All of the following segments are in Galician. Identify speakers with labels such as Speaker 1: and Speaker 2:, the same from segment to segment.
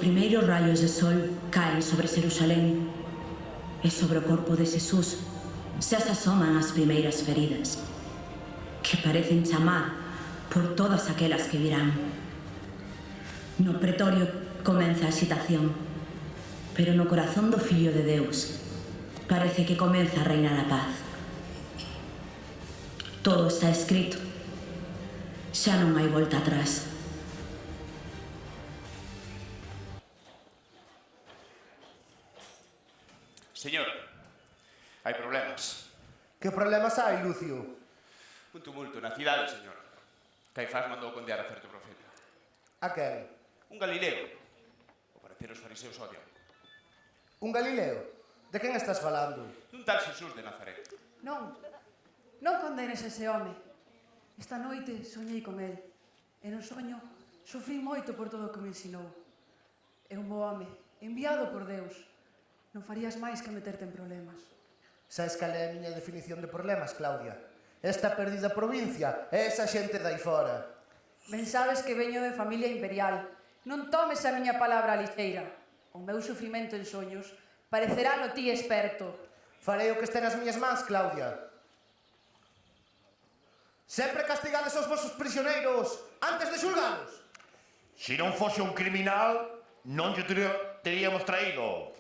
Speaker 1: primeiros raios de sol caen sobre Xerusalén e sobre o corpo de Xesús xa se asoman as primeiras feridas que parecen chamar por todas aquelas que virán. No pretorio comeza a excitación, pero no corazón do Fillo de Deus parece que comeza a reinar a paz. Todo está escrito. Xa non hai volta atrás.
Speaker 2: Señor, hai problemas.
Speaker 3: Que problemas hai, Lucio?
Speaker 2: Un tumulto na cidade, señor. Caifás mandou condear a certo profeta.
Speaker 3: A quen?
Speaker 2: Un galileo. Ao parecer os fariseos odian.
Speaker 3: Un galileo? De quen estás falando?
Speaker 2: Dun tal Xesús de Nazaret.
Speaker 4: Non condenes ese home. Esta noite soñei con el. E no soño sofrí moito por todo o que me ensinou. É un bo home, enviado por Deus. Non farías máis que meterte en problemas.
Speaker 3: Sabes cal é a miña definición de problemas, Claudia? Esta perdida provincia é esa xente de aí fora.
Speaker 4: Ben sabes que veño de familia imperial. Non tomes a miña palabra a lixeira. O meu sufrimento en soños parecerá no ti experto.
Speaker 3: Farei o que este nas miñas mans, Claudia. Sempre castigades aos vosos prisioneiros antes de xulgalos.
Speaker 5: Se non fose un criminal, non lle teríamos traído.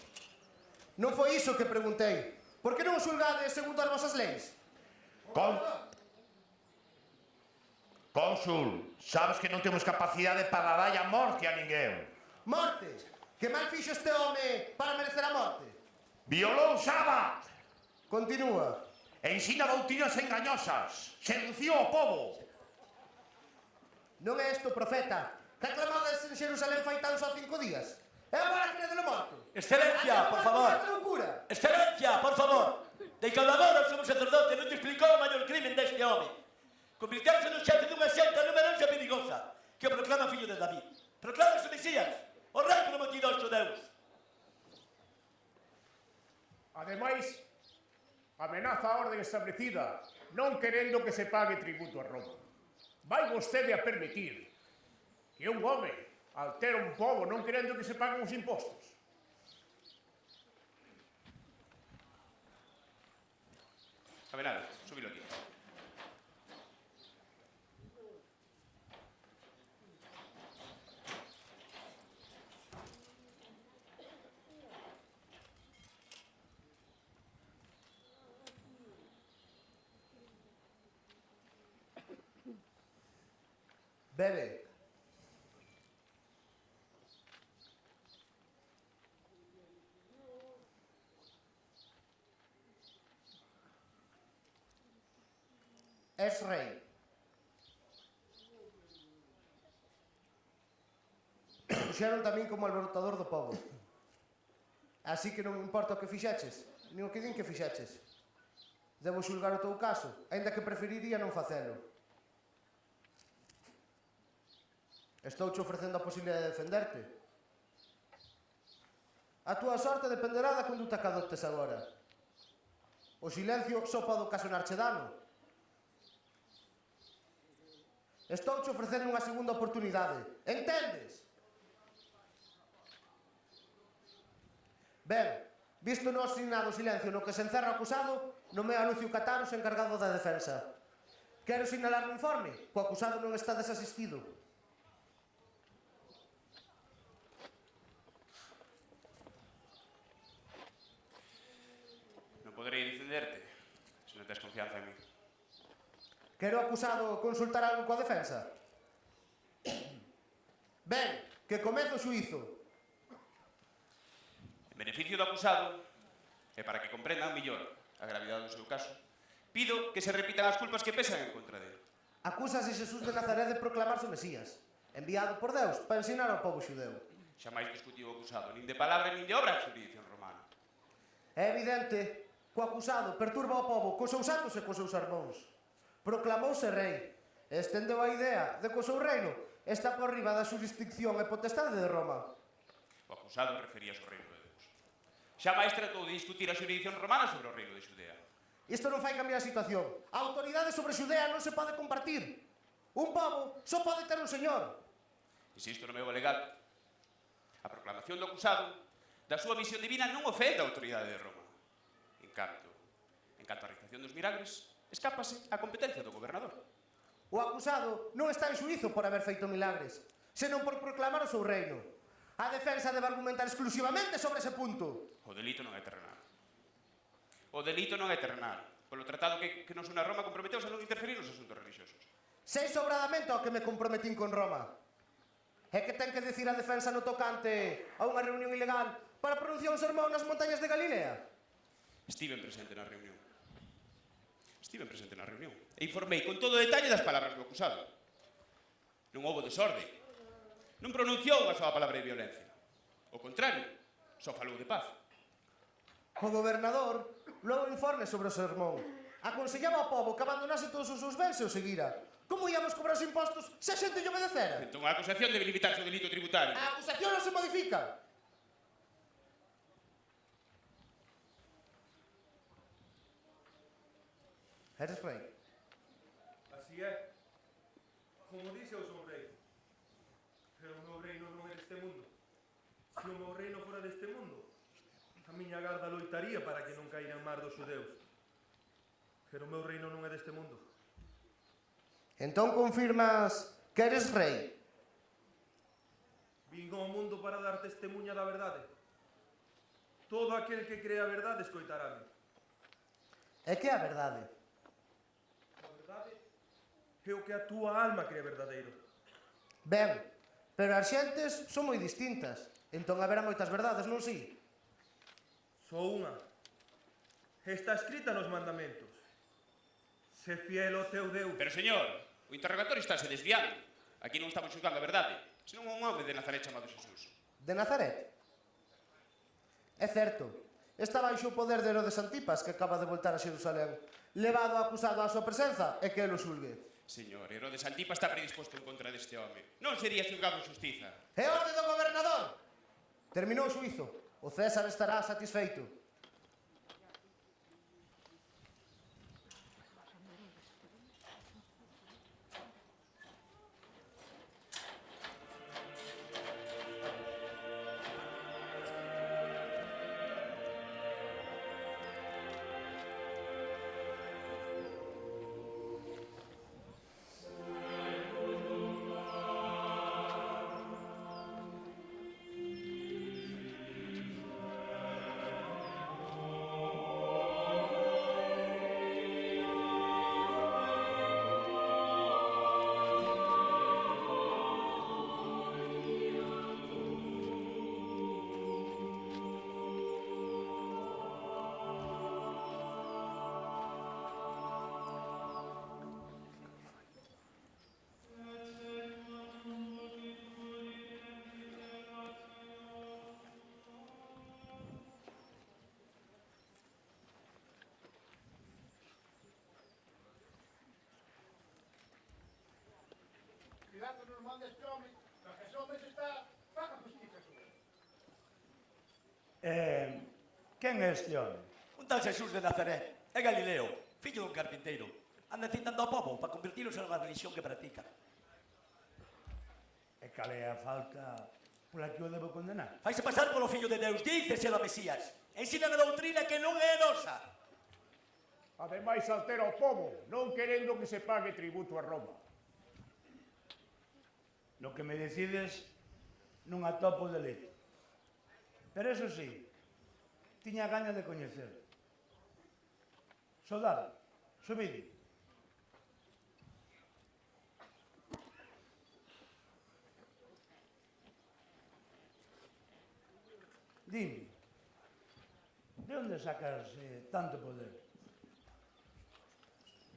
Speaker 3: Non foi iso que preguntei. Por que non o xulgades segundo as vosas leis?
Speaker 5: Cónsul, sabes que non temos capacidade para dar a morte a ninguén.
Speaker 3: Morte? Que mal fixo este home para merecer a morte?
Speaker 5: Violou o sábat.
Speaker 3: Continúa.
Speaker 5: E ensina doutrinas engañosas. Seduciu o povo.
Speaker 3: Non é isto, profeta, que aclamades en Xerusalén fai tan só 5 días? É agora que de lo morto.
Speaker 6: Excelencia, por favor. Excelencia, por favor. De Calvador, o sumo sacerdote non te explicou o maior crimen deste home. Convirteuse no xefe dunha xenta numerosa e perigosa que o proclama fillo de David. Proclama o Mesías, o rei prometido aos judeus.
Speaker 7: Ademais, amenaza a orden establecida, non querendo que se pague tributo a Roma. Vai vostede a permitir que un home altera un pobo non querendo que se paguen os impostos.
Speaker 2: Abenal, subilo aquí.
Speaker 3: Bebe. Es rei. Puxeron tamén como alborotador do povo. Así que non importa o que fixeches, nin o que din que fixeches. Debo xulgar o teu caso, aínda que preferiría non facelo. Estouche ofrecendo a posibilidade de defenderte. A túa sorte dependerá da conduta que adoptes agora. O silencio só pode ocasionarche dano. Estouche ofrecendo unha segunda oportunidade. Entendes? Ben, visto no asignado silencio no que se encerra o acusado, nomea a Lucio Cataros encargado da defensa. Quero sinalar no informe que o acusado non está desasistido.
Speaker 2: Non poderei defenderte se non tes confianza en mí.
Speaker 3: Quero o acusado consultar algo coa defensa? Ben, que comece o xuízo.
Speaker 2: En beneficio do acusado, e para que comprendan mellor a gravidade do seu caso, pido que se repitan as culpas que pesan en contra dele.
Speaker 3: Acúsase Xesús de Nazaret de proclamarse o Mesías, enviado por Deus para ensinar ao povo xudeu.
Speaker 2: Xamais discutiu o acusado, nin de palabra nin de obra a xurisdición romana.
Speaker 3: É evidente que o acusado perturba o povo cos seus actos e cos seus sermóns. Proclamouse rei e estendeu a idea de que o seu reino está por riba da xurisdicción e potestade de Roma.
Speaker 2: O acusado referíase ao reino de Deus. Xamais tratou de discutir a xurisdición romana sobre o reino de Xudea.
Speaker 3: Isto non fai cambiar a situación. A autoridade sobre Xudea non se pode compartir. Un pobo só pode ter un señor.
Speaker 2: Insisto no meu alegato. A A proclamación do acusado da súa misión divina non ofende a autoridade de Roma. En canto á realización dos milagres, escápase a competencia do gobernador.
Speaker 3: O acusado non está en xuízo por haber feito milagres, senón por proclamar o seu reino. A defensa debe argumentar exclusivamente sobre ese punto.
Speaker 2: O delito non é terrenal. O delito non é terrenal. Polo tratado que nos une a Roma comprometeuse a non interferir nos asuntos religiosos.
Speaker 3: Sei sobradamente ao que me comprometín con Roma. É que ten que decir a defensa no tocante a unha reunión ilegal para pronunciar un sermón nas montañas de Galilea?
Speaker 2: Estiven presente na reunión. E informei con todo detalle das palabras do acusado. Non houbo desorde. Non pronunciou unha soa palabra de violencia. O contrario, só falou de paz.
Speaker 3: O gobernador logo informe sobre o sermón. Aconsellaba ao pobo que abandonase todos os seus bens e o seguira. Como íamos cobrar os impostos se a xente lle obedecera?
Speaker 2: Entón a acusación debe limitarse ao delito tributario.
Speaker 3: A acusación non se modifica. Eres rei.
Speaker 8: Así é. Como dixe, eu son rei. Pero o meu reino non é deste mundo. Se o meu reino fora deste mundo, a miña garda loitaría para que non caíra en mar dos xudeus. Pero o meu reino non é deste mundo.
Speaker 3: Entón confirmas que eres rei.
Speaker 8: Vin ao mundo para dar testemunha da verdade. Todo aquel que cree a verdade escoitarame.
Speaker 3: É que é a verdade.
Speaker 8: A verdade é o que a túa alma cree verdadeiro.
Speaker 3: Ben, pero as xentes son moi distintas. Entón haberá moitas verdades, non si?
Speaker 8: Só unha. Está escrita nos mandamentos. Se fiel ao teu Deus.
Speaker 2: Pero, señor, o interrogatorio estáse desviando. Aquí non estamos xulgando a verdade, senón un home de Nazaret chamado Jesús.
Speaker 3: De Nazaret? É certo. Está baixo o poder de Herodes Antipas, que acaba de voltar a Xerusalén, levado acusado á súa presenza e que el o xulgue.
Speaker 2: Señor, Herodes Antipas está predisposto en contra deste home. Non sería xulgado en xustiza.
Speaker 3: É orde do gobernador! Terminou o xuizo. O César estará satisfeito.
Speaker 5: Cuidado nos manda este home, porque ese home se está... Faga justicia súa.
Speaker 6: Quen é este home? Un tal Xesús de Nazaret, é Galileo, fillo dun carpinteiro. Anda citando ao povo para convertilos en unha religión que practica.
Speaker 9: E cal é a falta pola que o debo condenar?
Speaker 6: Faise pasar polo fillo de Deus, dícese a Mesías. Ensina a doutrina que non é nosa.
Speaker 7: Ademais altera o povo, non querendo que se pague tributo a Roma.
Speaker 9: No que me decides non atopo o delito. Pero eso sí, tiña gaña de coñecer. Soldado, subide. Dime, de onde sacas tanto poder?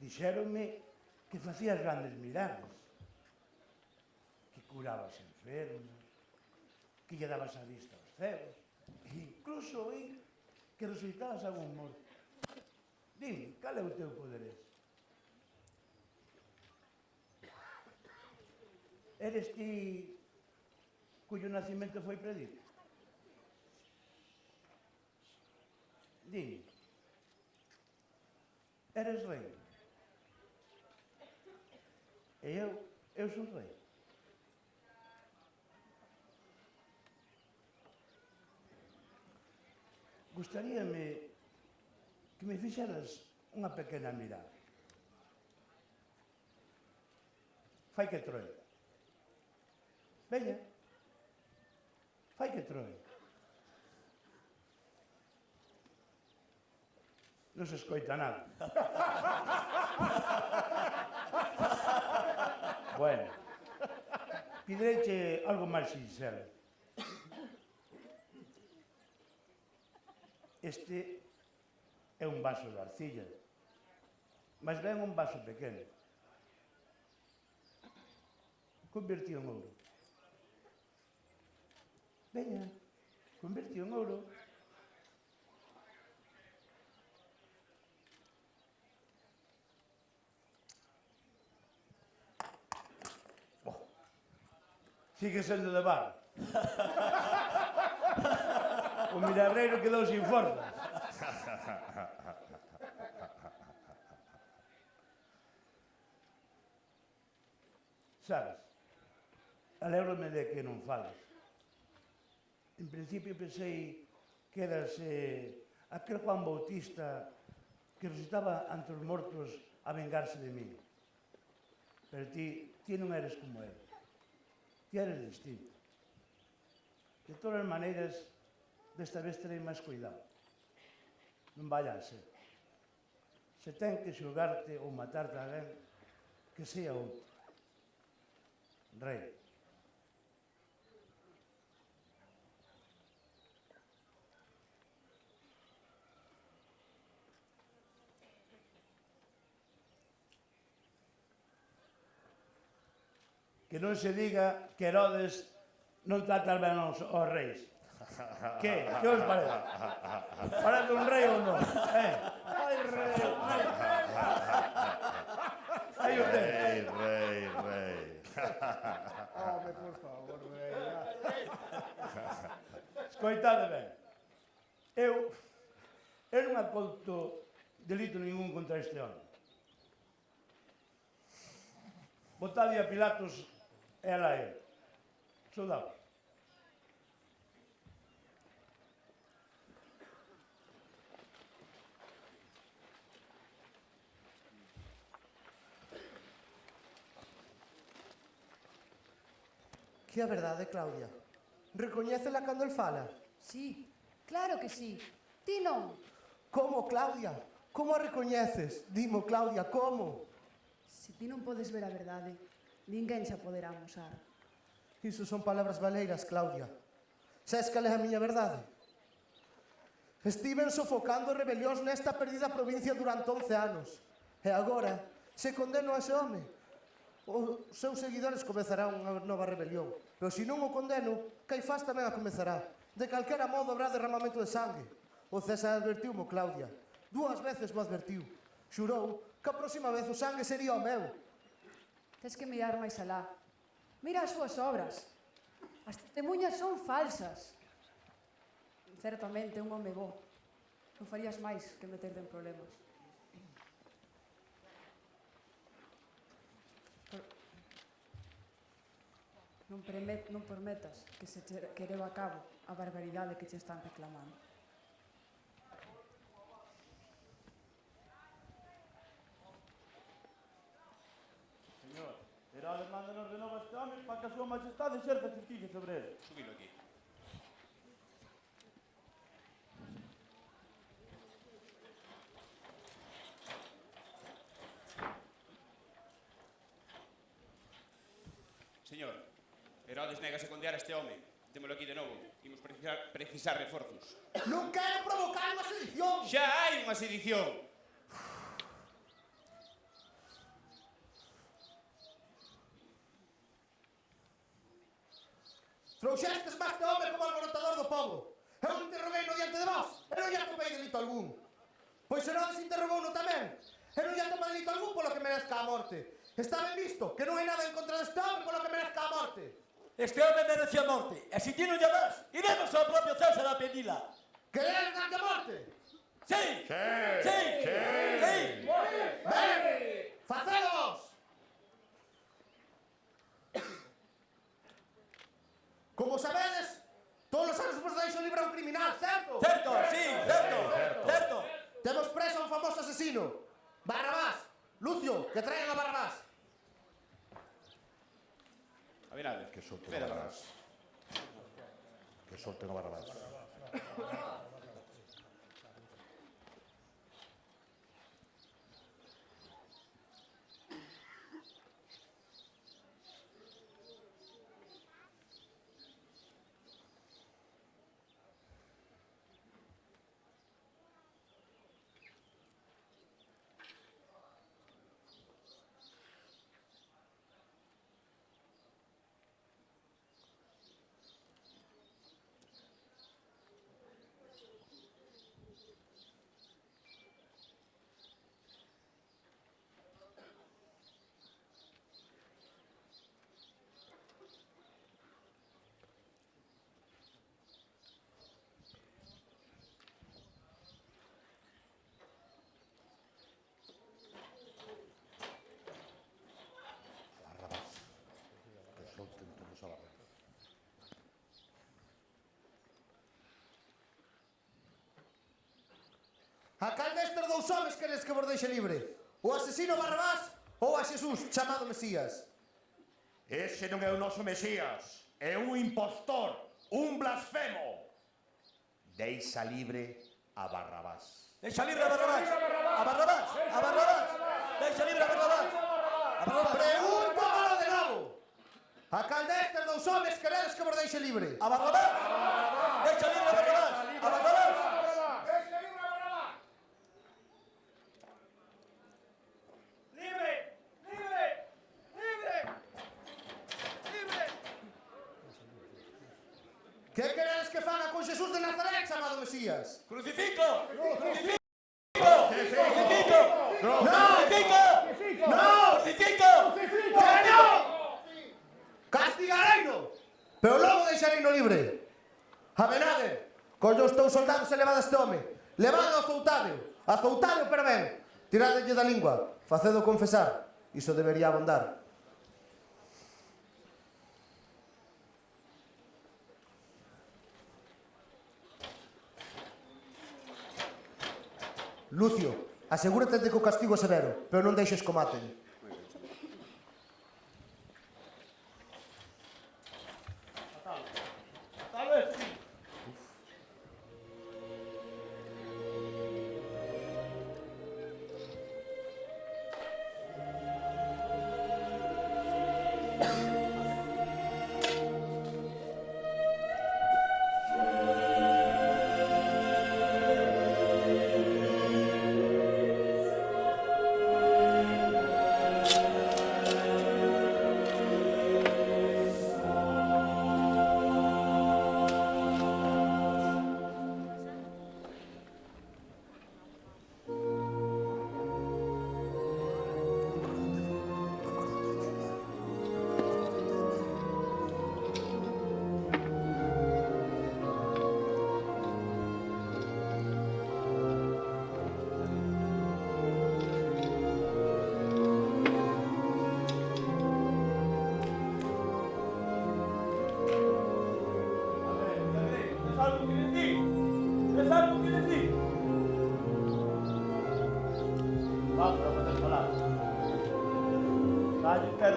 Speaker 9: Dixéronme que facías grandes milagres. Que curabas enfermos, que lle dabas a vista aos cegos, e incluso oí que resucitabas a algún morto. Dime, cal é o teu poder ese? Eres ti cuyo nacimento foi predito? Dime, eres rei? E eu son rei. gustaríame que me fixeras unha pequena mirada. Fai que troe. Veña. Fai que troe. Non se escoita nada. Bueno, pidereche algo máis sincero. Este é un vaso de arcilla, mas ben un vaso pequeno. Convertido en ouro. Veña, convertido en ouro. Sigue sendo de barro. O milagreiro quedou sin forza. Sabes, alégrome de que non fales. En principio pensei que eras aquel Juan Bautista que resucitaba ante os mortos a vengarse de mí. Pero ti non eres como él. Ti eres distinto. De todas as maneiras, desta vez terei máis cuidado. Non vaya a ser. Se ten que xulgarte ou matarte a alguén, que sea outro. Rei. Que non se diga que Herodes non trata ben aos reis. Que? Que os parece? Parece un rei ou non? Ai, rei! Aí o ten.
Speaker 5: Rei.
Speaker 3: Home, por favor, rei.
Speaker 9: Escoitade ben. Eu non acolto delito ningún contra este home. Botadle a Pilatos e alá ele. Soldado.
Speaker 3: Que é a verdade, Claudia? Recoñécela cando el fala?
Speaker 4: Sí, claro que sí. Ti non.
Speaker 3: Como, Claudia? Como a recoñeces? Dimo, Claudia, como?
Speaker 4: Se ti non podes ver a verdade, ninguén xa poderá amosar.
Speaker 3: Iso son palabras baleiras, Claudia. Sabes cal é a miña verdade? Estiven sofocando rebelións nesta perdida provincia durante 11 anos. E agora, se condeno a ese home, os seus seguidores comezarán unha nova rebelión. Pero se non o condeno, Caifás tamén a comezará. De calquera modo habrá derramamento de sangue. O César advertiu-mo, Claudia. 2 veces mo advertiu. Xurou que a próxima vez o sangue sería o meu.
Speaker 4: Tes que mirar máis alá. Mira as súas obras. As testemunhas son falsas. Certamente un home bo. Non farías máis que meterte en problemas. Non prometas que se que leva a cabo a barbaridade que che están reclamando.
Speaker 10: Señor, Herodes mándanos de novo este home para que a súa majestade exerza justicia sobre ele.
Speaker 2: Subilo aquí. Señor, Herodes negase a condear a este home. Témolo aquí de novo. Imos precisar reforzos.
Speaker 3: Non quero provocar unha sedición.
Speaker 2: Xa hai unha sedición.
Speaker 3: Trouxestes máis este home como alborotador do povo. Eu non interroguei no diante de vos. E non lle atopei delito algún. Pois Herodes interrogouno tamén. E non lle atopa delito algún polo que merezca a morte. Está ben visto que non hai nada en contra deste home polo que merezca a morte.
Speaker 6: Este home merece a morte. E se ti non lle das, iremos ao propio César a pedila.
Speaker 3: Queredes darlle a morte?
Speaker 6: Sí! Sí! Sí!
Speaker 3: Ben, facelos! Como sabedes, todos os anos vos deixo libre a un criminal, certo?
Speaker 6: Certo, sí, certo.
Speaker 3: asesino. Barrabás. Lucio, que traigan a Barrabás.
Speaker 2: Abinader,
Speaker 5: Que solten a
Speaker 2: espera.
Speaker 5: Barrabás. Que solten a Barrabás. Que solten todos a Barrabás.
Speaker 3: A cal destes dous homes queres que vos deixe libre? O asesino Barrabás ou a Xesús chamado Mesías?
Speaker 5: Ese non é o noso Mesías. É un impostor, un blasfemo. Deixa libre a Barrabás.
Speaker 6: Deixa libre a Barrabás. A Barrabás. A Barrabás. Deixa libre a Barrabás. A Barrabás.
Speaker 3: Pregúntamelo de novo. A cal destes dous homes queredes que vos deixe libre?
Speaker 6: A Barrabás. Deixa libre a Barrabás. A Barrabás.
Speaker 3: Que queredes que faga con Xesús de Nazaret chamado Mesías?
Speaker 6: Crucifico. Crucifico. Crucifico.
Speaker 3: No!
Speaker 6: Crucifico.
Speaker 3: No!
Speaker 6: Crucifico.
Speaker 3: Que no! Castigareino! Pero logo deixareino libre. Abinader, colle os teus soldados e levad este home. Levado ao azoutade pero ben. Tiradelle da lingua, facedo confesar. Iso debería abondar. Lucio, asegúrate de que o castigo é severo, pero non deixes que o maten.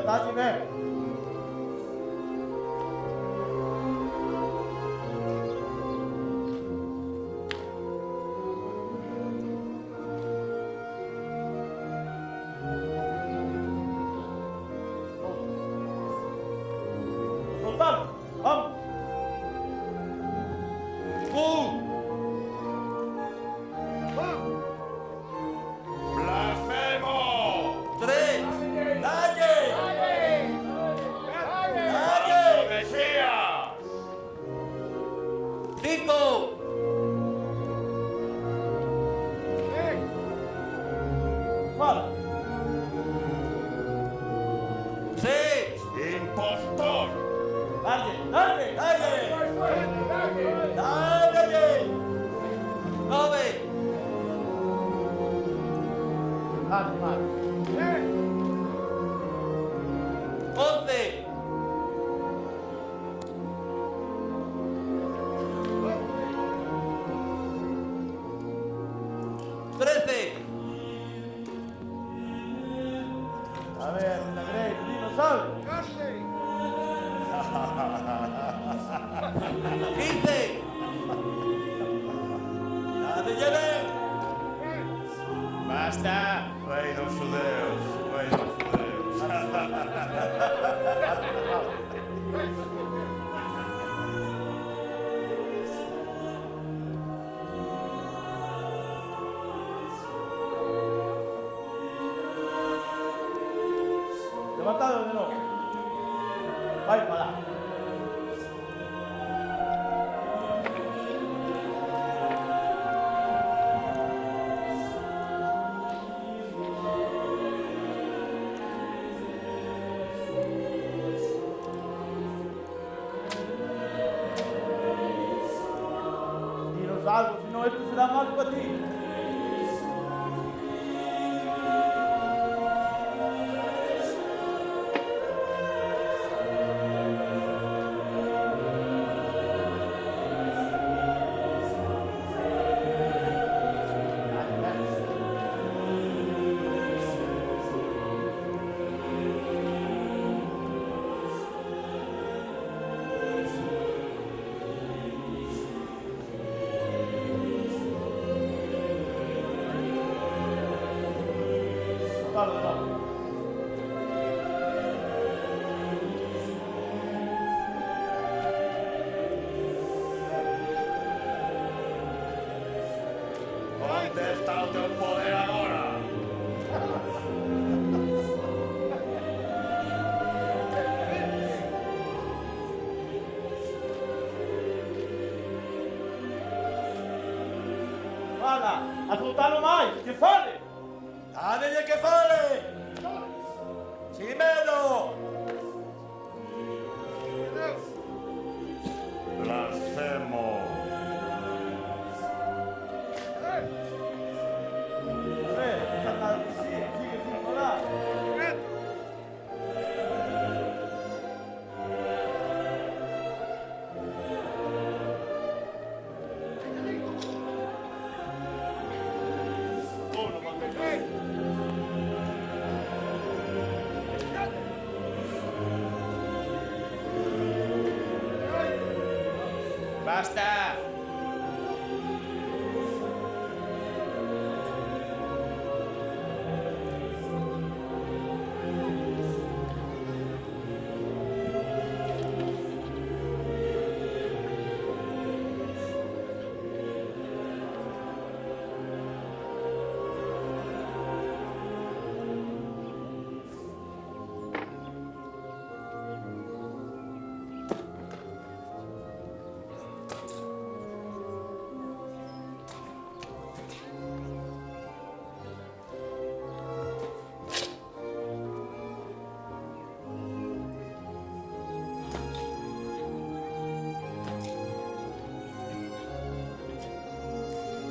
Speaker 10: Dalle ben. Soltalo, vamos.
Speaker 5: ¡Blasfemo!
Speaker 6: Tres. Dalle.
Speaker 5: ¡Mesías!
Speaker 6: 5.
Speaker 10: Fala.
Speaker 6: 6.
Speaker 5: ¡Impostor!
Speaker 10: Dalle, dalle.
Speaker 6: Dalle. Dalle. 9.
Speaker 10: Dalle, vale.
Speaker 6: 11. 13.
Speaker 10: Negreiro, dinos algo.
Speaker 6: Dice. Dade lle ben.
Speaker 2: Basta.
Speaker 5: Rei dos judeus, rei dos judeus.
Speaker 10: Levantado de novo. Vai falar. Dinos algo, senón esto será mal para ti. Fala, não.
Speaker 5: Onde está o teu poder agora?
Speaker 10: Fala, ascoltalo mais, que fale.
Speaker 6: Dade que fale. Sin medo.
Speaker 5: Blasfemo.
Speaker 10: Sigue sin falar.
Speaker 2: Basta.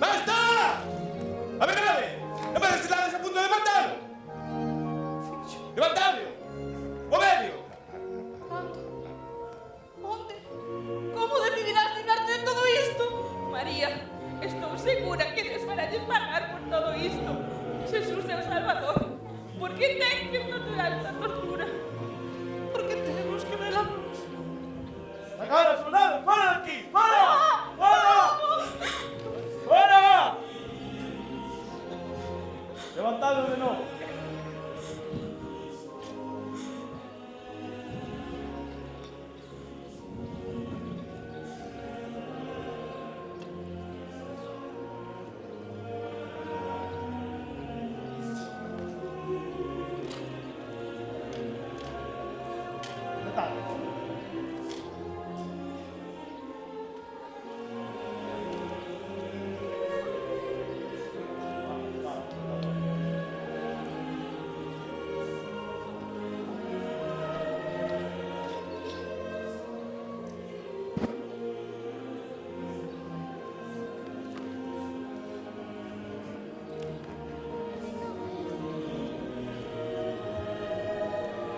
Speaker 2: ¡Basta! ¡A ver, grave! ¡No me estás a punto de matarlo! ¡Levantadlo! ¡Movedlo!
Speaker 11: Onde? Como decidirás librarte de todo isto? María, estou segura que Deus faralles pagar por todo isto. Jesús é o Salvador. Por que ten que natural esta tortura? Por que temos que ver a cruz?
Speaker 10: Agora, soldado, fora daqui! Fora! Fora! Fora! Levantado de novo. Levantado.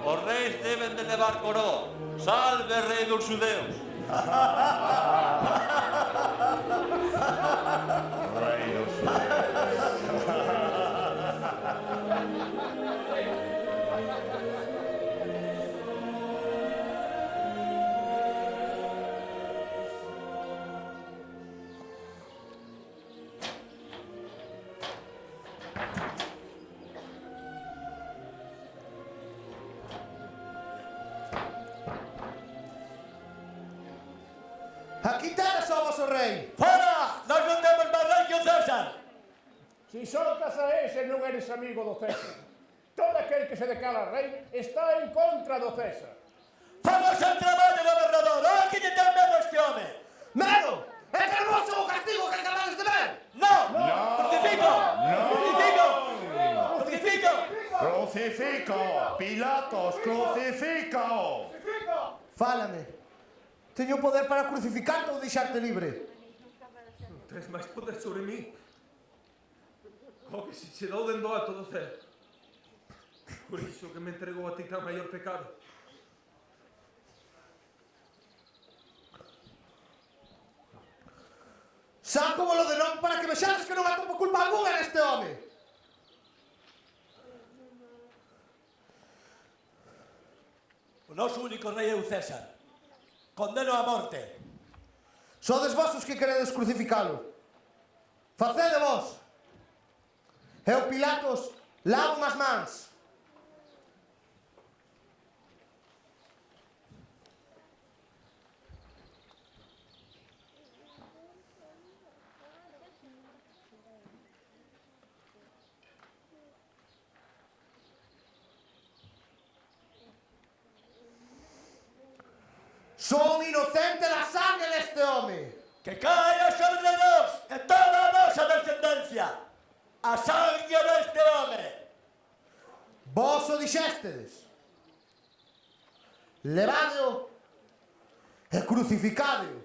Speaker 6: Os reis deben de levar coroa. Salve, rei dos judeus.
Speaker 5: Rei dos judeus.
Speaker 3: Aquí tedes ao vosso rei.
Speaker 6: Fora! Nós non temos máis rei que o César!
Speaker 7: Si soltas a ese non eres amigo do César. Todo aquel que se declara rei está en contra do César.
Speaker 6: Famos ao traballo, gobernador! Oh, que lle ten medo este home!
Speaker 3: Medo! É que non o castigo que acabades de ver!
Speaker 6: No! Crucifico! Crucifico! Crucifico!
Speaker 5: Crucifico! Pilatos, crucifico!
Speaker 3: Fálame. Teño poder para crucificarte ou deixarte libre.
Speaker 8: Tes máis poder sobre mí. Co que se che dou dendo alto do céu. Por iso que me entregou a ti tan maior pecado.
Speaker 3: Sácomolo de non para que vexades que non atopo culpa algunha neste home.
Speaker 6: O noso único rei é o César. Condeno a morte.
Speaker 3: Sodes vos os que queredes crucificalo. Facede vos. Eu, Pilatos, lavo as mans. Son inocente da sangre deste home.
Speaker 6: Que caia sobre nós e toda a nosa descendencia a sangue deste home.
Speaker 3: Vos o dixéstedes. Levádeo e crucificádeo.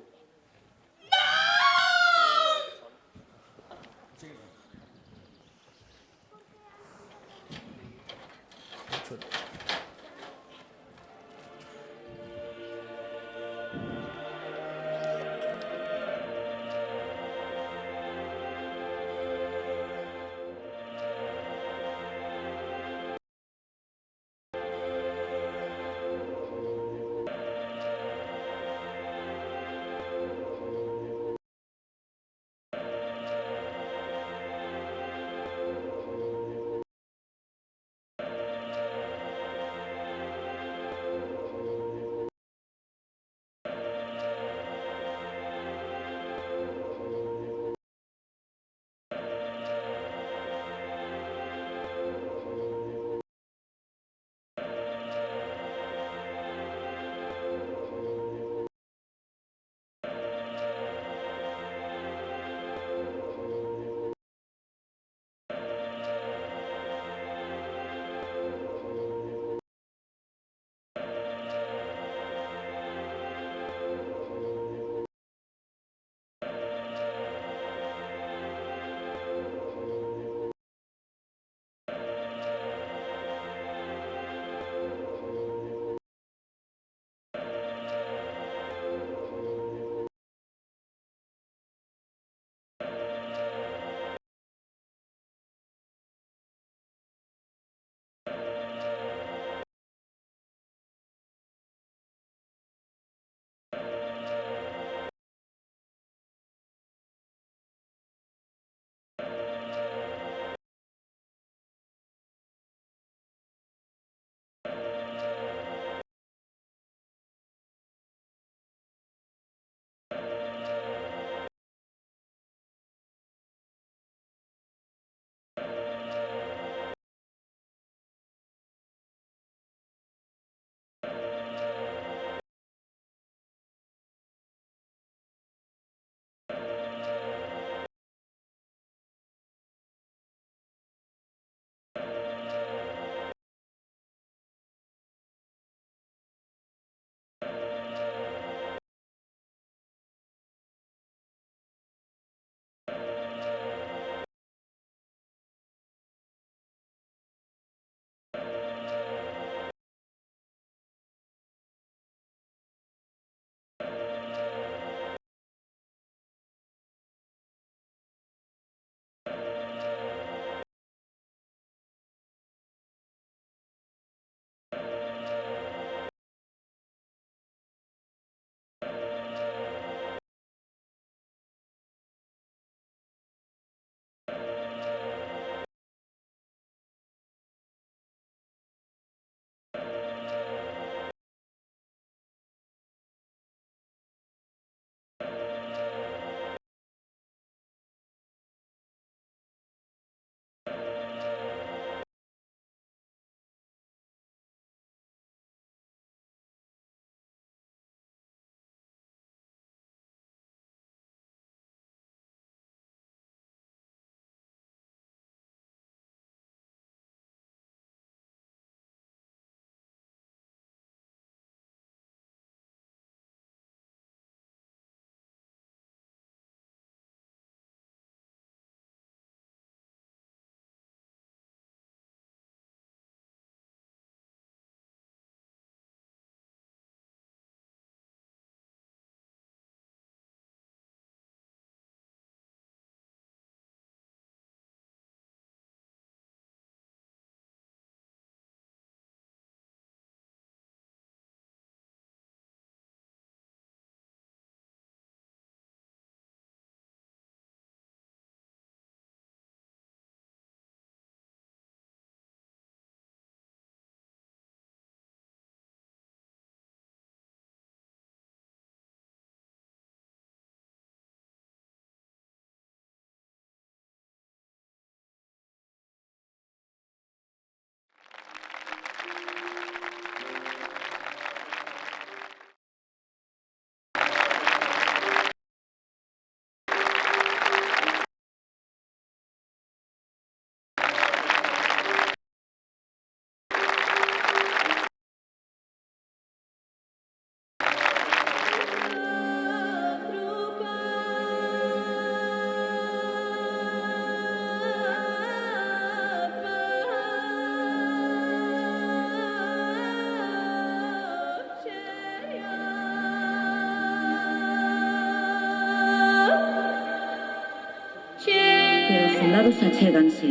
Speaker 1: soldados achéganse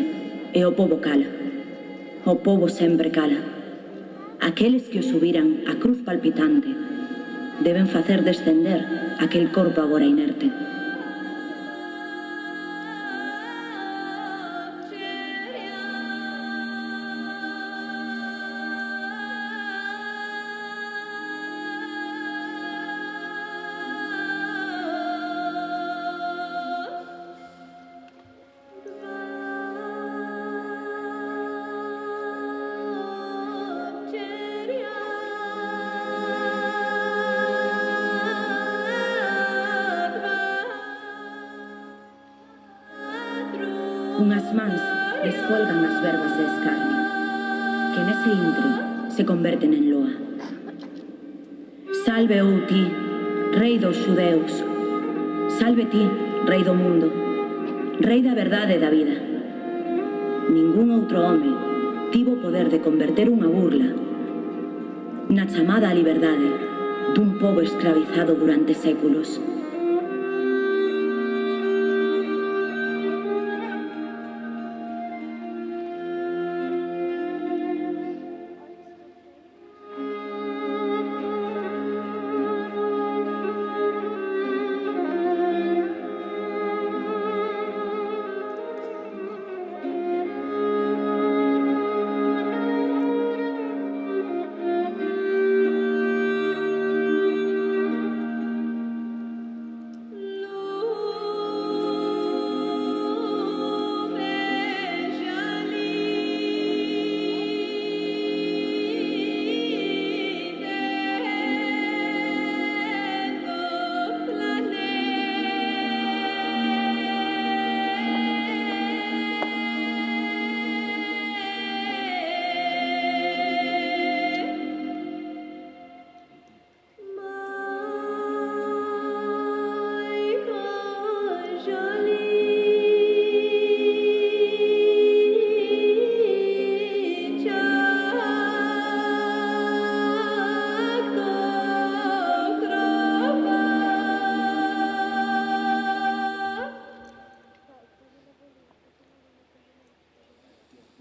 Speaker 1: e o pobo cala. O pobo sempre cala. Aqueles que o subiran a cruz palpitante deben facer descender aquel corpo agora inerte. Unhas mans descolgan as verbas de escarnio, que nese intre se converten en loa. Salve ou ti, rei dos xudeus. Salve ti, rei do mundo, rei da verdade e da vida. Ningún outro home tivo poder de converter unha burla na chamada á liberdade dun pobo escravizado durante séculos.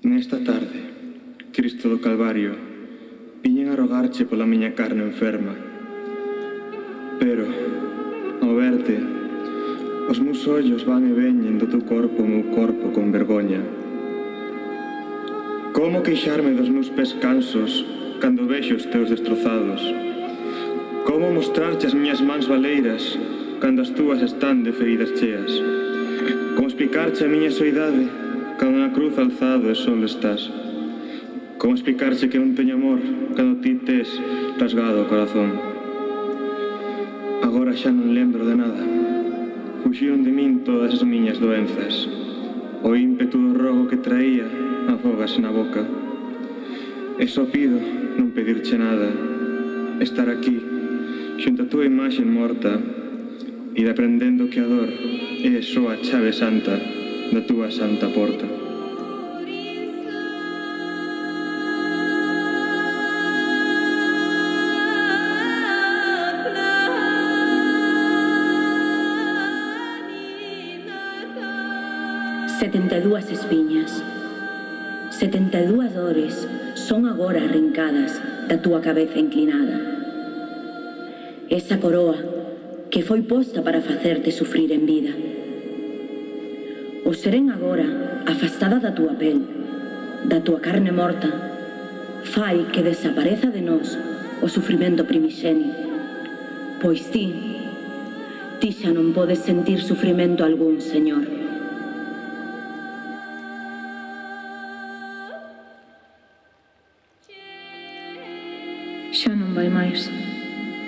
Speaker 12: Nesta tarde, Cristo do Calvario, viñen a rogarche pola miña carne enferma. Pero, ao verte, os meus ollos van e veñen do teu corpo o meu corpo con vergoña. Como queixarme dos meus pés cansos cando vexo os teus destrozados? Como mostrarche as miñas mans valeiras cando as túas están de feridas cheas? Como explicarche a miña soidade cando na cruz alzado e solo estás? Como explicarche que non teño amor cando ti tes rasgado o corazón? Agora xa non lembro de nada. Fuxiron de min todas as miñas doenzas. O ímpetu do rogo que traía afógase na boca. E só pido non pedirche nada, estar aquí, xunto a túa imaxe morta, e de aprendendo que a dor é só a chave santa da túa santa porta.
Speaker 1: Dúas espiñas, 72 dores son agora arrincadas da túa cabeza inclinada. Esa coroa que foi posta para facerte sufrir en vida. O serén agora afastada da túa pel, da túa carne morta, fai que desapareza de nós o sufrimento primixenio, pois ti xa non podes sentir sufrimento algún, Señor.
Speaker 13: Xa non vai máis.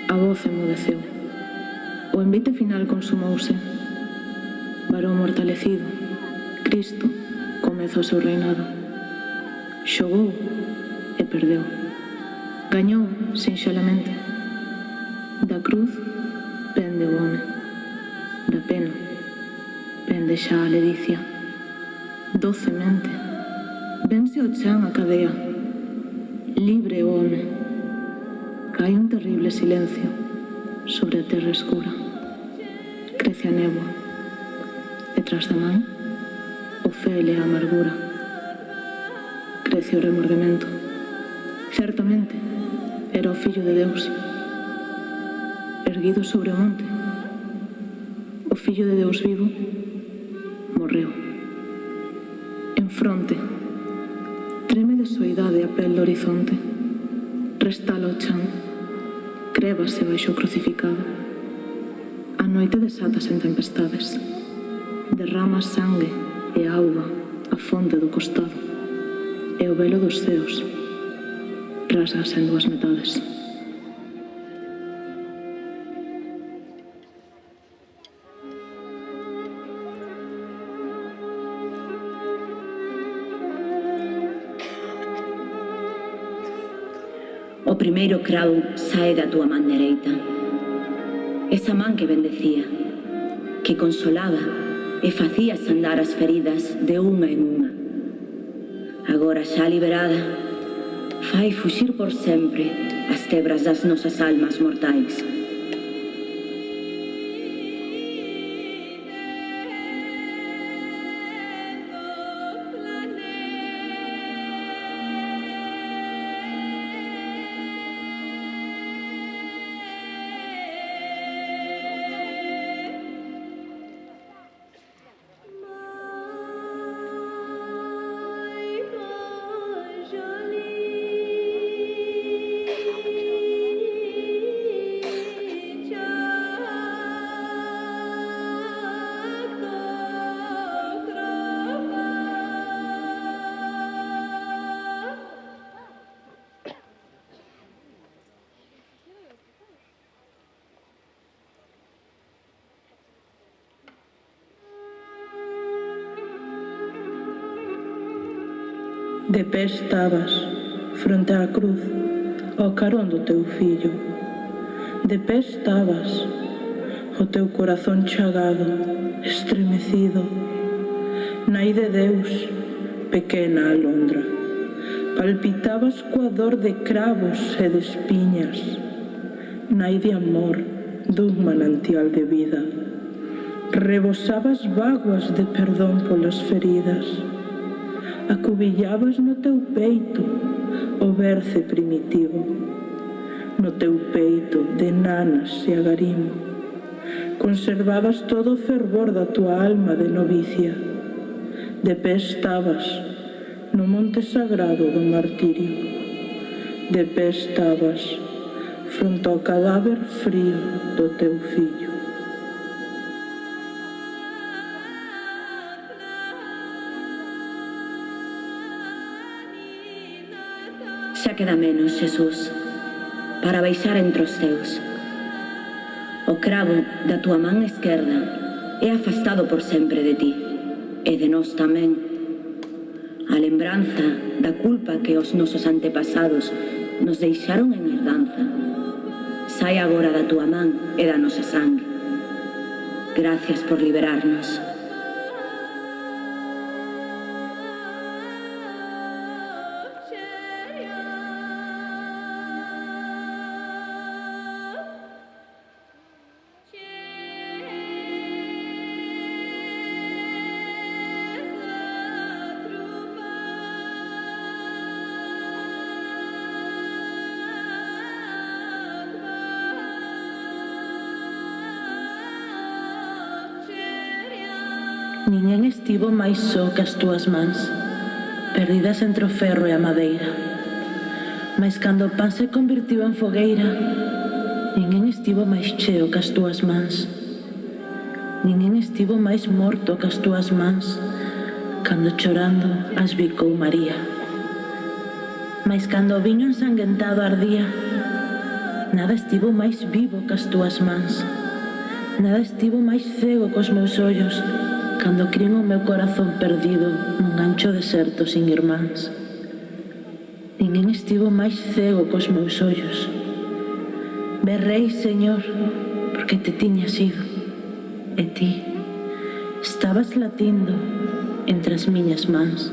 Speaker 13: A voz emudeceu. O envite final consumouse. Varón mortalecido, Cristo, comeza o seu reinado. Xogou e perdeu. Gañou sinxelamente. Da cruz pende o home. Da pena pende xa a ledicia. Docemente vense o chan a cadea. Libre o home. Hai un terrible silencio sobre a terra escura. Crece a néboa. E tras da man, o fel e a amargura. Crece o remordemento. Certamente, era o Fillo de Deus. Erguido sobre o monte, o Fillo de Deus vivo morreu. En fronte, treme de soidade a pel do horizonte. Restala o chan, crébase baixo o crucificado. A noite desátase en tempestades. Derrama sangue e auga a fonte do costado. E o velo dos ceos rasgase en dúas metades.
Speaker 1: O primeiro cravo sae da tua man dereita. Esa man que bendecía, que consolaba e facías andar as feridas de unha en unha. Agora xa liberada, fai fuxir por sempre as tebras das nosas almas mortais.
Speaker 13: De pé estabas, fronte á cruz, ao carón do teu fillo. De pé estabas, o teu corazón chagado, estremecido. Nai de Deus, pequena alondra, palpitabas coa dor de cravos e de espiñas. Nai de amor, dun manantial de vida. Rebosabas vaguas de perdón polas feridas. Acubillabas no teu peito o berce primitivo, no teu peito de nanas e agarimo. Conservabas todo o fervor da tua alma de novicia. De pé estabas no monte sagrado do martirio. De pé estabas fronte ao cadáver frío do teu fillo.
Speaker 1: Xa queda menos, Xesús, para baixar entre os teus. O cravo da tua man esquerda é afastado por sempre de ti, e de nós tamén. A lembranza da culpa que os nosos antepasados nos deixaron en herdanza sai agora da tua man e da nosa sangue. Gracias por liberarnos.
Speaker 13: Ninguén estivo máis só que as túas mans, perdidas entre o ferro e a madeira. Mais cando o pan se convertiu en fogueira, ninguén estivo máis cheo que as túas mans. Ninguén estivo máis morto que as túas mans, cando chorando as bicou María. Mais cando o viño ensanguentado ardía, nada estivo máis vivo que as túas mans. Nada estivo máis cego cos meus ollos, cando crin o meu corazón perdido nun ancho deserto sin irmáns. Ninguén estivo máis cego cos meus ollos. Berrei, Señor, porque te tiñas ido, e ti estabas latindo entre as miñas mans.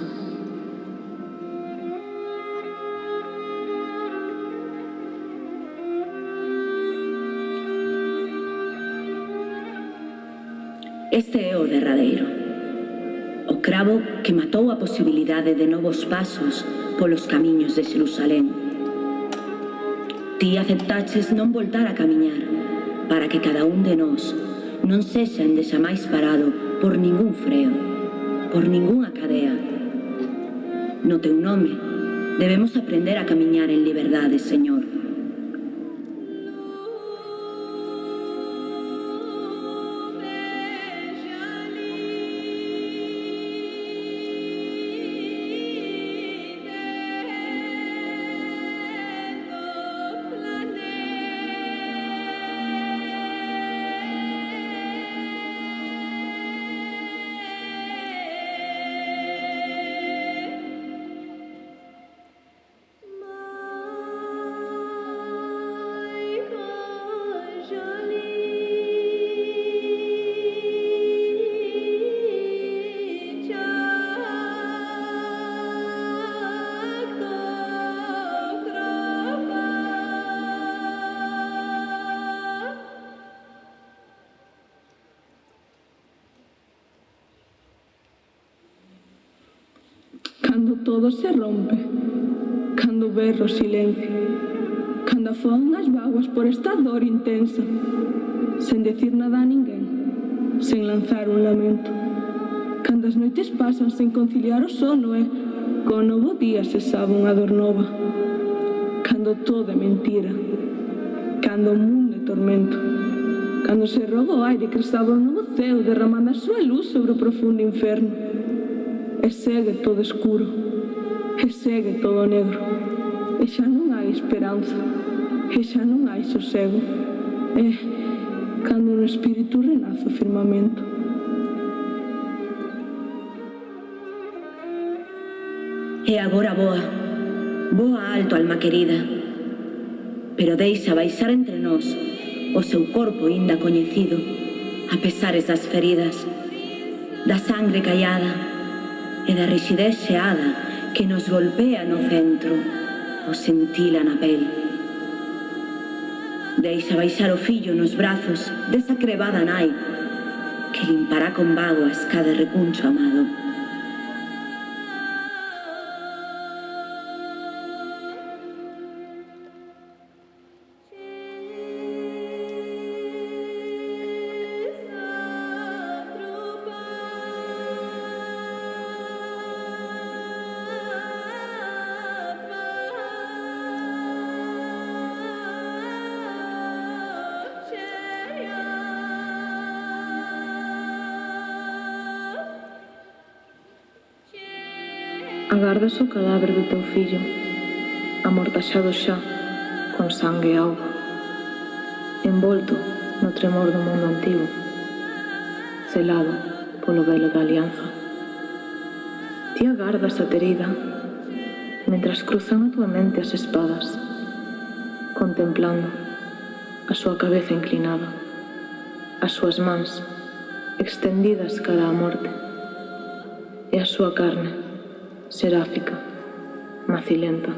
Speaker 1: Este é o derradeiro, o O cravo que matou a posibilidade de novos pasos polos camiños de Xerusalén. Ti aceptaches non voltar a camiñar para que cada un de nós non sexa endexamais parado por ningún freo, por ningunha cadea. No teu nome, debemos aprender a camiñar en liberdade, Señor.
Speaker 14: Cando todo se rompe, cando berro o silencio, cando afogan as vaguas por esta dor intensa, sen decir nada a ninguén, sen lanzar un lamento, cando as noites pasan sen conciliar o sono e co novo día se sabe unha dor nova, cando todo é mentira, cando o mundo é tormento, cando se roga o aire que sabe o novo ceo derramando a súa luz sobre o profundo inferno. E segue todo escuro, e segue todo negro, e xa non hai esperanza, e xa non hai sosego, e cando no espírito renace o firmamento.
Speaker 1: E agora voa, voa alto, alma querida, pero deixa baixar entre nós o seu corpo inda coñecido, a pesares das feridas, da sangre callada, e da rixidez xeada que nos golpea no centro, o sentila na pel. Deixa baixar o fillo nos brazos desa crevada nai que limpará con bágoas cada recuncho amado.
Speaker 14: Agardas o cadáver do teu fillo, amortaxado xa, con sangue e auga, envolto no tremor do mundo antigo, celado polo velo da alianza. Ti agardas a terida, mentras cruzan a tua mente as espadas, contemplando a súa cabeza inclinada, as súas mans extendidas cara a morte, e a súa carne seráfica, macilenta,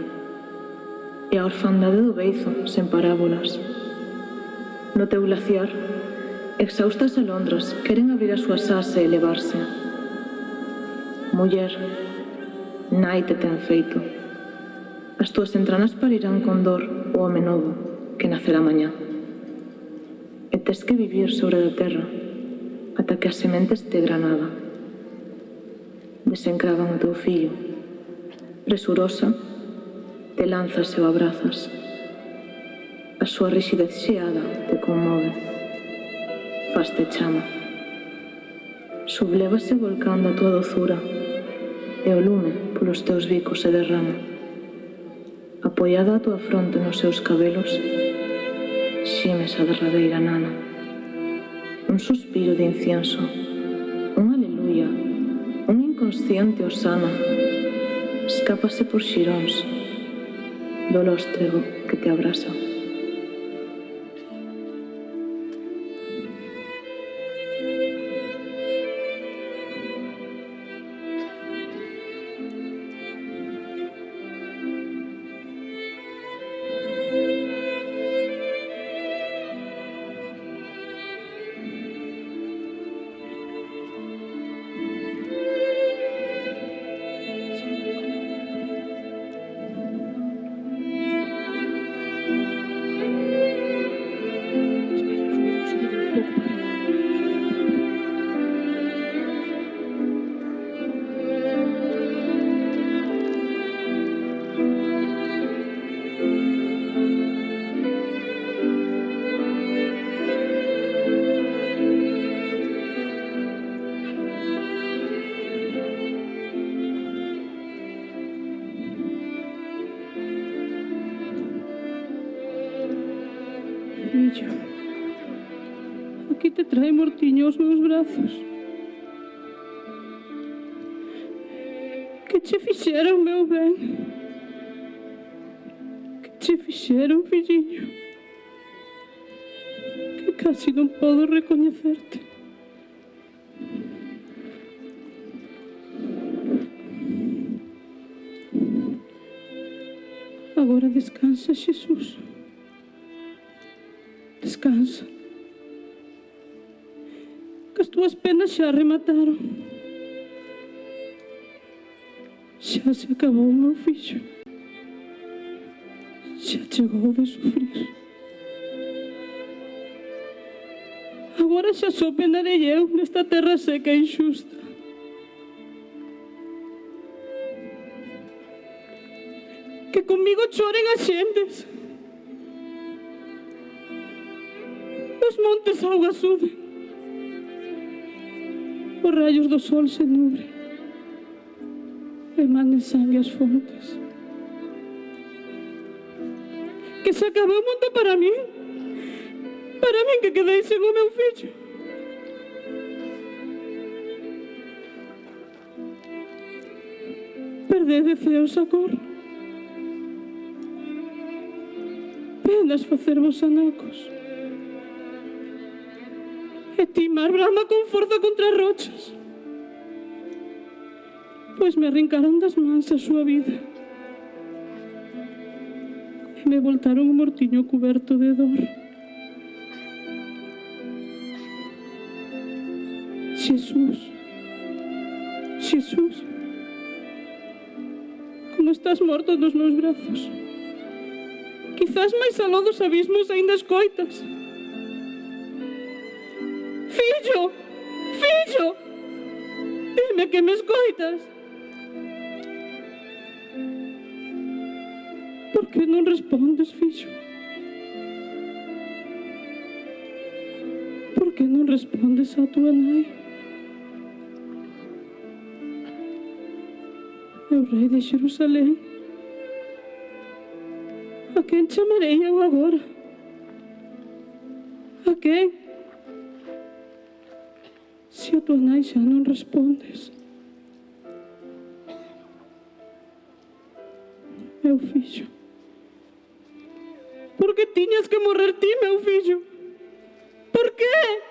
Speaker 14: e a orfandade do beizo sen parábolas. No teu glaciar, exaustas alondras queren abrir as súas ás e elevarse. Muller, nai te ten feito. As túas entranas parirán con dor o home novo que nacerá mañá. E tes que vivir sobre a terra ata que a semente este granada. Desencravan o teu fillo. Presurosa, te lanzas e o abrazas. A súa rixidez xeada te conmove. Faste chama. Sublévase volcando a tua dozura e o lume polos teus bicos se derrama. Apoiada a tua fronte nos seus cabelos, ximes a derradeira nana. Un suspiro de incienso, un aleluya, un inconsciente osana, escápase por xiróns do lóstrego que te abrasa. fillo. Aquí te trae mortiño aos meus brazos. Que che fixeron, meu ben? Que che fixeron, filliño? Que casi non podo recoñecerte. Agora descansa, Xesús. Descansa. Que as túas penas xa remataron. Xa se acabou, meu fillo. Xa chegou de sufrir. Agora xa só penarei eu nesta terra seca e injusta. Que comigo choren as xentes. Os montes auga suben. Os rayos do sol se nubren. E manden sangue as fontes. Que se acabe o mundo para min. Para min que quedei sen o meu fillo. Perdede ceos a cor. Penas facervos anacos. E ti, mar brama con forza contra as rochas. Pois me arrincaron das mans a súa vida. E me voltaron o mortiño cuberto de dor. Xesús, Xesús, como estás morto nos meus brazos. Quizás máis aló dos abismos aínda escoitas. Fillo, fillo, dime que me escoitas. Por que non respondes, fillo? Por que non respondes a tua nai? O rei de Xerusalén. A quen chamarei eu agora? A quen? Se a tua nai xa non respondes. Meu fillo. Por que tiñas que morrer ti, meu fillo? Por qué?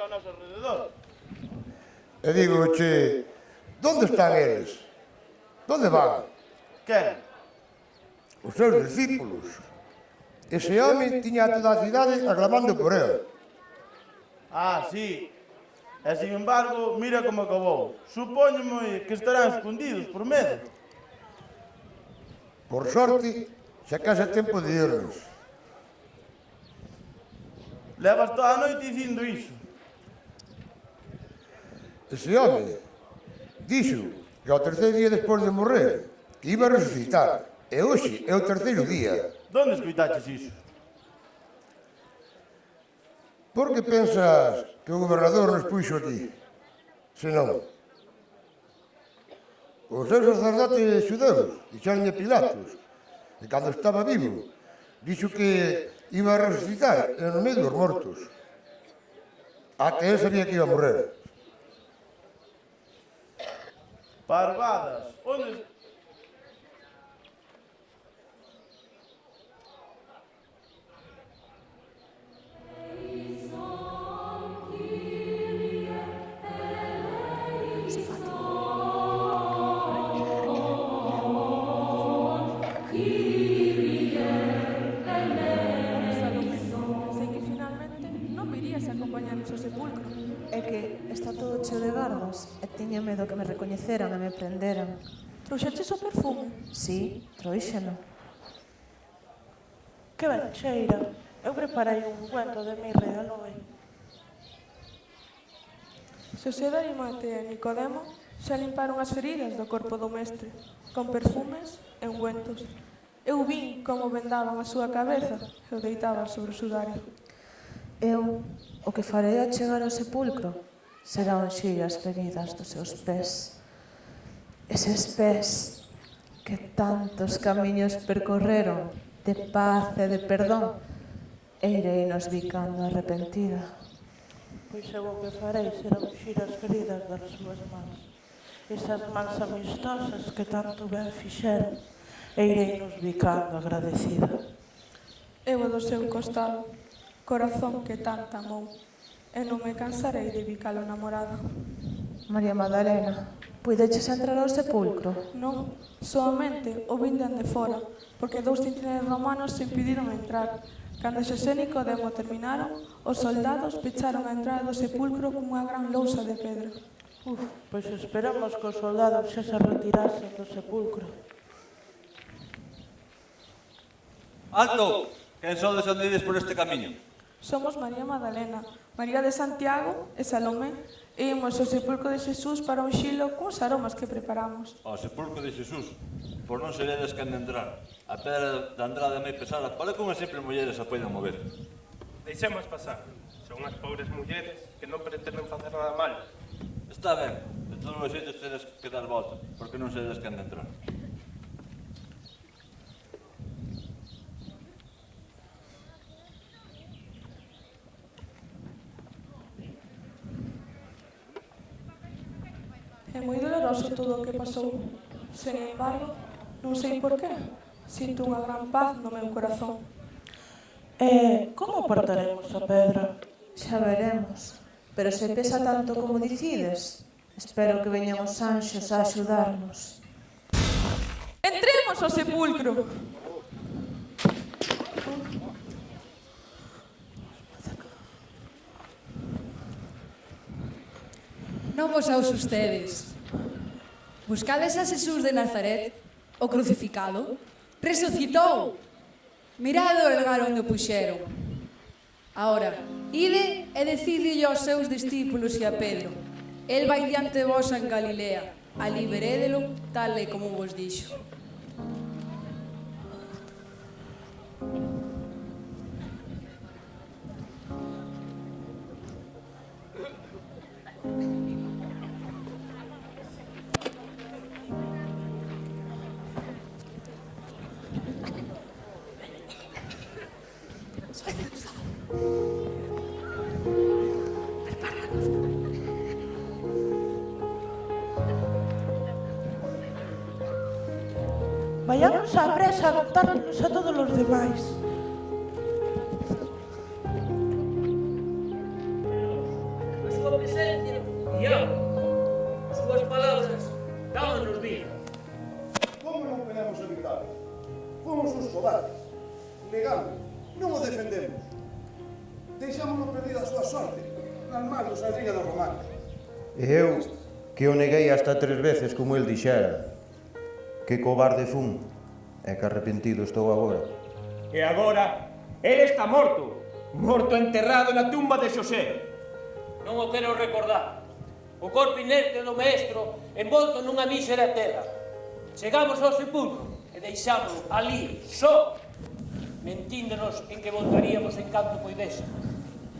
Speaker 10: ao noso alrededor.
Speaker 3: E digo, che, onde están eles? Onde van?
Speaker 10: Quen?
Speaker 3: Os seus discípulos. Ese home tiña a toda a cidade aclamando por el.
Speaker 10: Ah, sí. E, sin embargo, mira como acabou. Supóñome que estarán escondidos por medo.
Speaker 3: Por sorte, xa case é tempo de irnos.
Speaker 10: Levas toda a noite dicindo iso.
Speaker 3: Ese home dixo que ao terceiro día despois de morrer que iba a resucitar. E hoxe é o terceiro día.
Speaker 10: Donde escoitaches iso?
Speaker 3: Por que pensas que o gobernador nos puxo aquí? Se non. Os seus sacerdotes xudeus dixeronlle a Pilatos que cando estaba vivo dixo que iba a resucitar en medio dos mortos. Até él sabía que iba a morrer.
Speaker 10: Parvadas. Onde...
Speaker 15: É que está todo cheo de gardas e tiña medo que me recoñeceran e me prenderan.
Speaker 11: Trouxeches o perfume?
Speaker 15: Sí, trouxeno.
Speaker 16: Que ben cheira. Eu preparei un ungüento de mirra e aloe.
Speaker 11: Xosé de Arimatea e Nicodemo xa limparon as feridas do corpo do mestre, con perfumes e ungüentos. Eu vin como vendaban a súa cabeza e o deitaban sobre o sudario.
Speaker 15: Eu, o que farei ao chegar ao sepulcro será unxir as feridas dos seus pés. Eses pés que tantos camiños percorreron de paz e de perdón, e irei nos bicando arrepentida.
Speaker 16: Pois eu o que farei será unxir as feridas das súas mans. Esas mans amistosas que tanto ben fixeron, e irei nos bicando agradecida.
Speaker 11: Eu do seu costado, corazón que tanto amou, e non me cansarei de bicalo namorada.
Speaker 15: María Magdalena, puideches entrar ao sepulcro?
Speaker 11: Non, soamente o vinden de fora, porque 2 centinelas romanos se impediron entrar. Cando Xosé e Nicodemo terminaron, os soldados pecharon a entrada do sepulcro cunha gran lousa de pedra.
Speaker 16: Pois esperamos que os soldados xa se retirasen do sepulcro.
Speaker 17: Alto! Quen sodes onde ides por este camiño?
Speaker 11: Somos María Magdalena, María de Santiago e Salomé, e imos ao sepulcro de Xesús para unxilo cuns aromas que preparamos.
Speaker 17: Ao sepulcro de Xesús, por non seredes quen de entrar. A pedra da entrada é moi pesada, para que unha simple muller se poida mover.
Speaker 8: Deixemos pasar. Son unhas pobres mulleres que non pretenden facer nada mal.
Speaker 17: Está ben, de todos os xeitos tedes que dar volta, porque non seredes quen de entrar.
Speaker 11: É moi doloroso todo o que pasou. Sen embargo, non sei por qué, sinto unha gran paz no meu corazón.
Speaker 16: Como apartaremos a pedra?
Speaker 15: Xa veremos. Pero se pesa tanto como dicides, espero que veñan os anxos a axudarnos.
Speaker 11: Entremos ao sepulcro.
Speaker 4: Non vos asustedes. Buscades a Xesús de Nazaret, o crucificado. Resucitou. Mirade o lugar onde o puxeron. Ahora, ide e decidille aos seus discípulos e a Pedro. El vai diante de vos en Galilea. Ali verédelo, tal e como vos dixo.
Speaker 16: Vayamos á presa a contárnos a todos os demais.
Speaker 18: confiamos. Súas palabras dámonos vida.
Speaker 3: Como non podemos evitar? Fomos os cobardes. Negamos, non o defendemos. Deixámonos perder a súa sorte nas manos da Liga dos Romanos.
Speaker 19: E eu, que o neguei hasta 3 veces como el dixera, que cobarde fun, e que arrepentido estou agora.
Speaker 20: E agora, ele está morto, morto enterrado na tumba de Xosé.
Speaker 18: Non o quero recordar. O corpo inerte do maestro envolto nunha mísera tela. Chegamos ao sepulcro e deixámoslo ali, só, mentíndonos en que voltaríamos en canto poidésemos.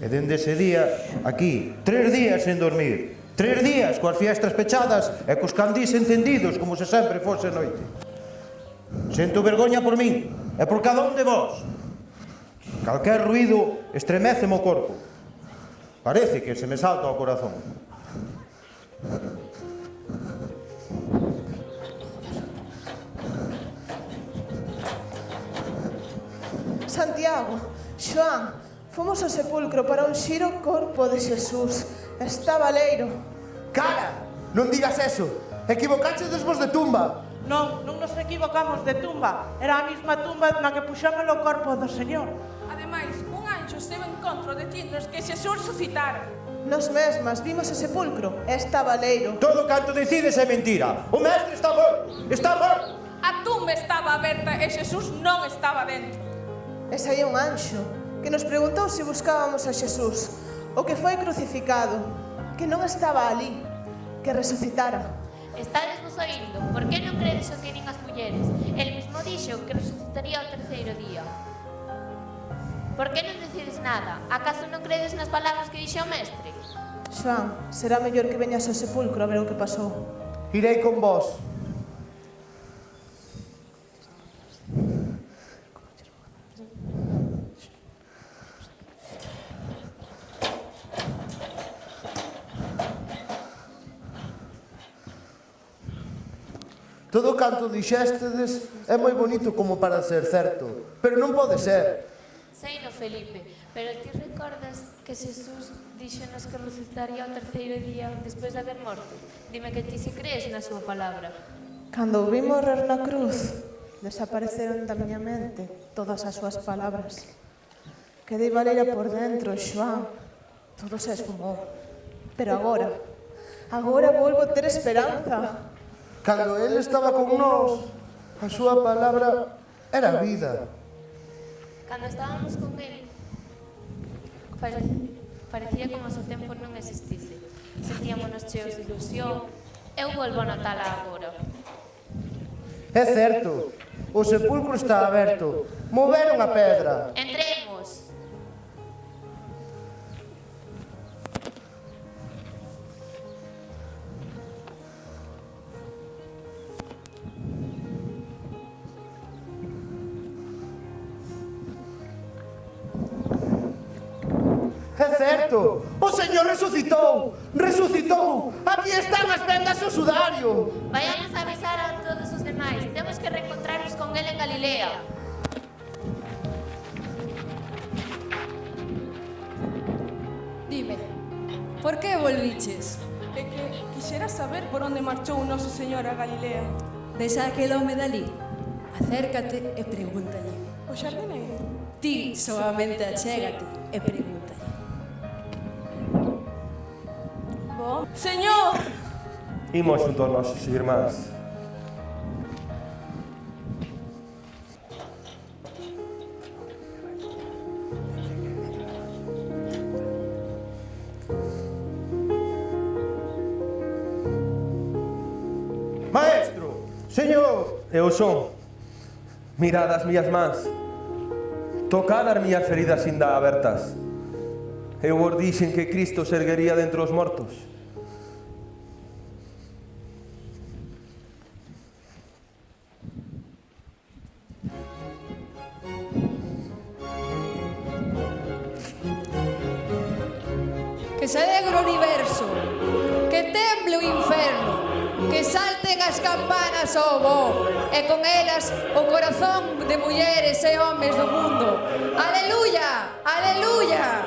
Speaker 19: E dende ese día, aquí, 3 días sen dormir, 3 días coas fiestras pechadas e cos candís encendidos como se sempre fose noite. Sento vergoña por min e por cada un de vós. Calquer ruído estremece o corpo. Parece que se me salta o corazón.
Speaker 15: Santiago, Xoán, fomos ao sepulcro para unxir o corpo de Xesús. Está baleiro.
Speaker 3: Cara, non digas eso. Equivocaxedes vos de tumba.
Speaker 16: Non, non nos equivocamos de tumba. Era a mesma tumba na que puxamos o corpo do Señor.
Speaker 11: Ademais, un anxo esteve en encontro dicindo que Xesús suscitara.
Speaker 15: Nos mesmas vimos o sepulcro e está baleiro.
Speaker 19: Todo canto decides é mentira. O mestre está morto. Está morto.
Speaker 11: A tumba estaba aberta e Xesús non estaba dentro.
Speaker 15: E saía un anxo que nos preguntou se buscábamos a Xesús, o que foi crucificado, que non estaba ali, que resucitara.
Speaker 21: Estades vos oíndo, por que non credes o que din as mulleres? El mismo dixo que resucitaría ao 3º día. Por que non decides nada? Acaso non credes nas palabras que dixe o mestre?
Speaker 15: Xoán, será mellor que veñas ao sepulcro a ver o que pasou.
Speaker 3: Irei con vos. Todo canto dixéstedes é moi bonito como para ser certo, pero non pode ser.
Speaker 21: Seino, Felipe, pero ti recordas que Xesús díxonos que resucitaría ao 3º día despois de haber morto? Dime que ti si crees na súa palabra.
Speaker 15: Cando o vi morrer na cruz, desapareceron da miña mente todas as súas palabras. Quedei baleira por dentro, Xoán. Todo se esfumou. Pero agora volvo a ter esperanza.
Speaker 3: Cando ele estaba con nós, a súa palabra era vida.
Speaker 21: Cando estábamos con ele, parecía como se o tempo non existise. Sentíamonos cheos de ilusión. Eu volvo a notala agora.
Speaker 3: É certo, o sepulcro está aberto. Moveron a pedra.
Speaker 21: Entremos.
Speaker 3: É certo, o Señor resucitou, resucitou. Aquí están as vendas do sudario.
Speaker 21: Vayamos a avisar a todos os demais. Temos que reencontrarnos con ele en Galilea.
Speaker 11: Dime, por que volviches? É que quixera saber por onde marchou o noso Señor a Galilea.
Speaker 1: Deixa aquel home dali. Acércate e pregúntalle.
Speaker 11: O xardineiro?
Speaker 1: Ti solamente achégate e pregúntalle.
Speaker 11: Señor!
Speaker 20: Imos xunto aos nosos irmáns.
Speaker 3: Maestro!
Speaker 20: Señor! Eu son. Mirad as miñas mans. Tocad as miñas feridas ainda abertas. Eu vos dixen que Cristo se erguería dentre os mortos.
Speaker 22: Que se alegre o universo, que temble o inferno, que salten as campanas ao voo, e con elas o corazón de mulleres e homes do mundo. Aleluya, aleluya.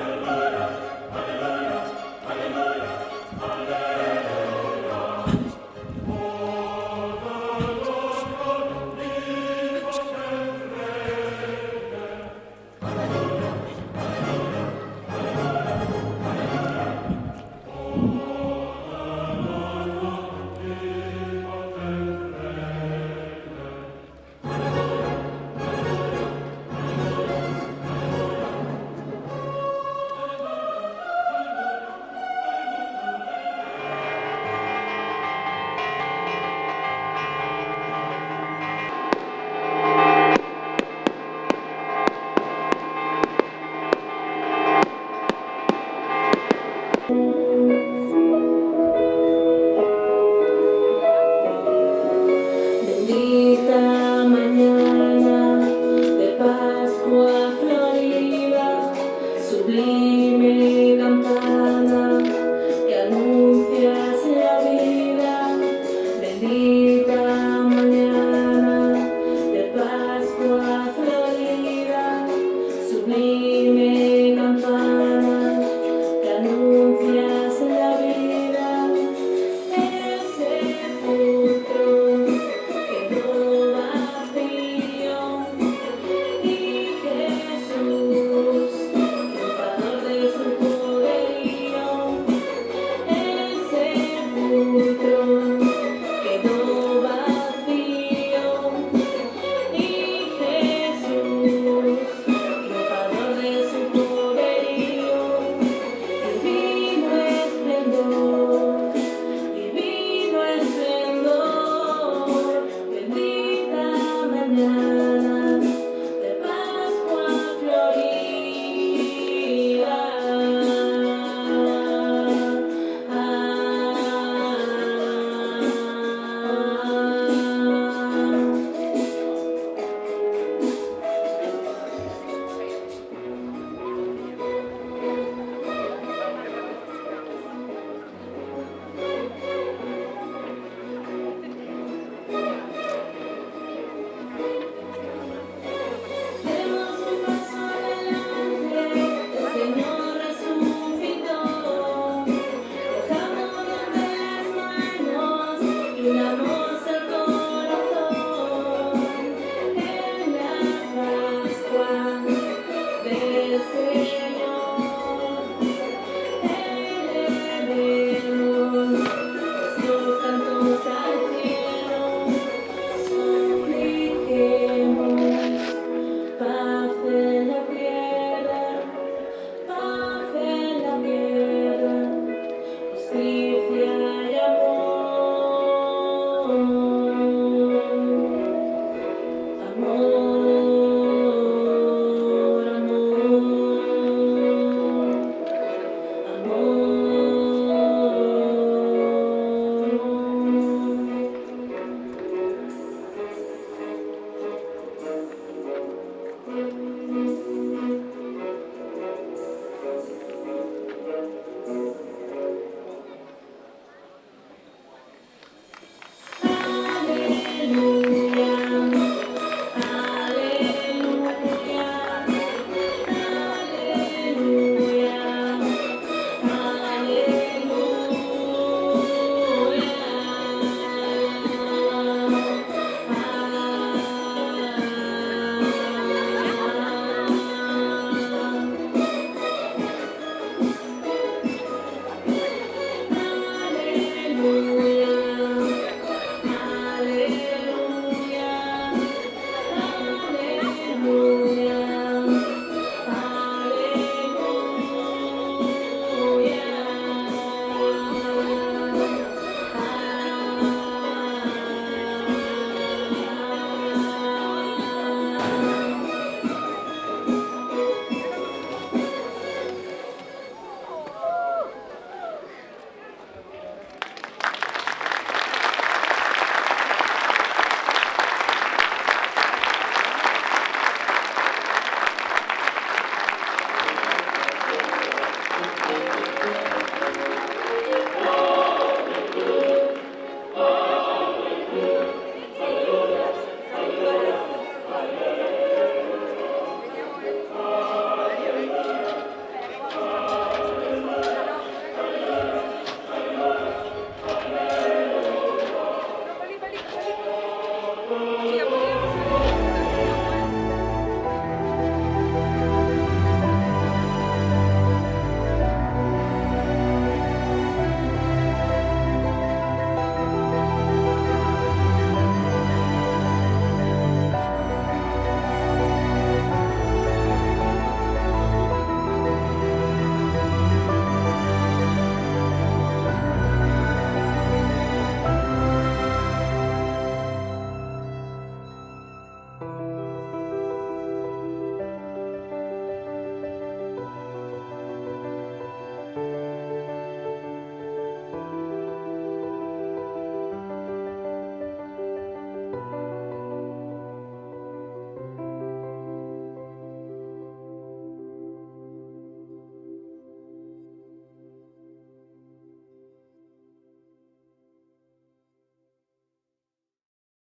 Speaker 21: Música